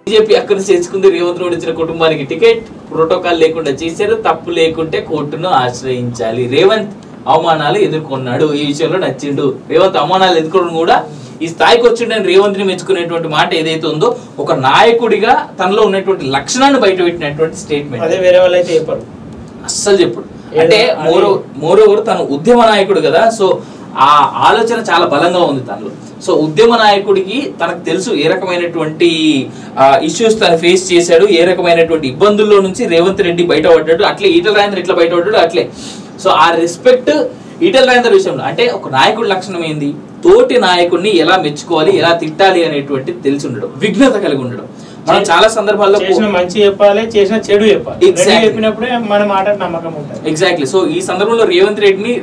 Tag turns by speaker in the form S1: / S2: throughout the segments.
S1: BJP అక్కడ చేర్చుకుంది, రేవంత్ రెడ్డి ఇచ్చిన కుటుంబానికి టికెట్, ప్రోటోకాల్ లేకుండా చేశారు, తప్పు లేకుంటే కోర్టును ఆశ్రయించాలి. రేవంత్ అవమానాలు ఎదుర్కొన్నాడు, ఈ విషయంలో నచ్చిండు. రేవంత్ అవమానాలు ఎదుర్కోవడం కూడా ఈ స్థాయికి వచ్చిండని రేవంత్ ని మెచ్చుకునేటువంటి మాట ఏదైతే ఉందో ఒక నాయకుడిగా తనలో ఉన్నటువంటి లక్షణాన్ని బయటపెట్టినటువంటి స్టేట్మెంట్.
S2: అదే వేరే వాళ్ళు అయితే చెప్పారు,
S1: అస్సలు చెప్పుడు. అంటే మోర్ ఓవర్ తను ఉద్యమ నాయకుడు కదా, సో ఆ ఆలోచన చాలా బలంగా ఉంది తనలో. సో ఉద్యమ నాయకుడికి తనకు తెలుసు ఏ రకమైనటువంటి ఇష్యూస్ తను ఫేస్ చేశాడు, ఏ రకమైనటువంటి ఇబ్బందుల్లో నుంచి రేవంత్ రెడ్డి బయటపడ్డాడు, అట్లే ఈటల రాజేందర్ ఎట్లా బయటపడ్డాడు అట్లే. సో ఆ రెస్పెక్ట్ ఈటల రాజేందర్ విషయంలో, అంటే ఒక నాయకుడి లక్షణం ఏంది, తోటి నాయకుడిని ఎలా మెచ్చుకోవాలి, ఎలా తిట్టాలి అనేటువంటి తెలిసి ఉండడం, విఘ్నత కలిగి ఉండడం. మనం చాలా సందర్భాల్లో
S2: చేసిన మంచి చెప్పాలి, చేసిన చెడు చెప్పాలి, చెప్పినప్పుడే మన మాట నమ్మకం ఉంటుంది.
S1: ఎగ్జాక్ట్లీ. సో ఈ సందర్భంలో రేవంత్ రెడ్డిని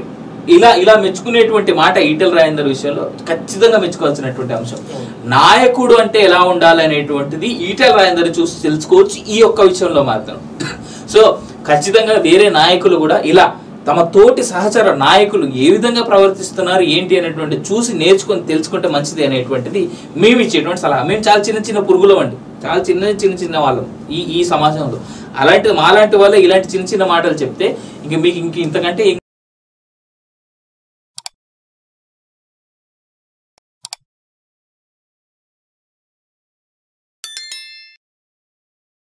S1: ఇలా మెచ్చుకునేటువంటి మాట ఈటల రాజేందర్ విషయంలో ఖచ్చితంగా మెచ్చుకోవాల్సినటువంటి అంశం. నాయకుడు అంటే ఎలా ఉండాలి అనేటువంటిది ఈటల రాజేందర్ చూసి తెలుసుకోవచ్చు ఈ ఒక్క విషయంలో మాత్రం. సో ఖచ్చితంగా వేరే నాయకులు కూడా ఇలా తమ తోటి సహచర నాయకులు ఏ విధంగా ప్రవర్తిస్తున్నారు ఏంటి అనేటువంటి చూసి నేర్చుకొని తెలుసుకుంటే మంచిది అనేటువంటిది మేము ఇచ్చేటువంటి సలహా. మేము చాలా చిన్న పురుగులం అండి, చాలా చిన్న వాళ్ళం ఈ సమాజంలో. అలాంటి మాలాంటి వాళ్ళే ఇలాంటి చిన్న మాటలు చెప్తే ఇంక మీకు ఇంతకంటే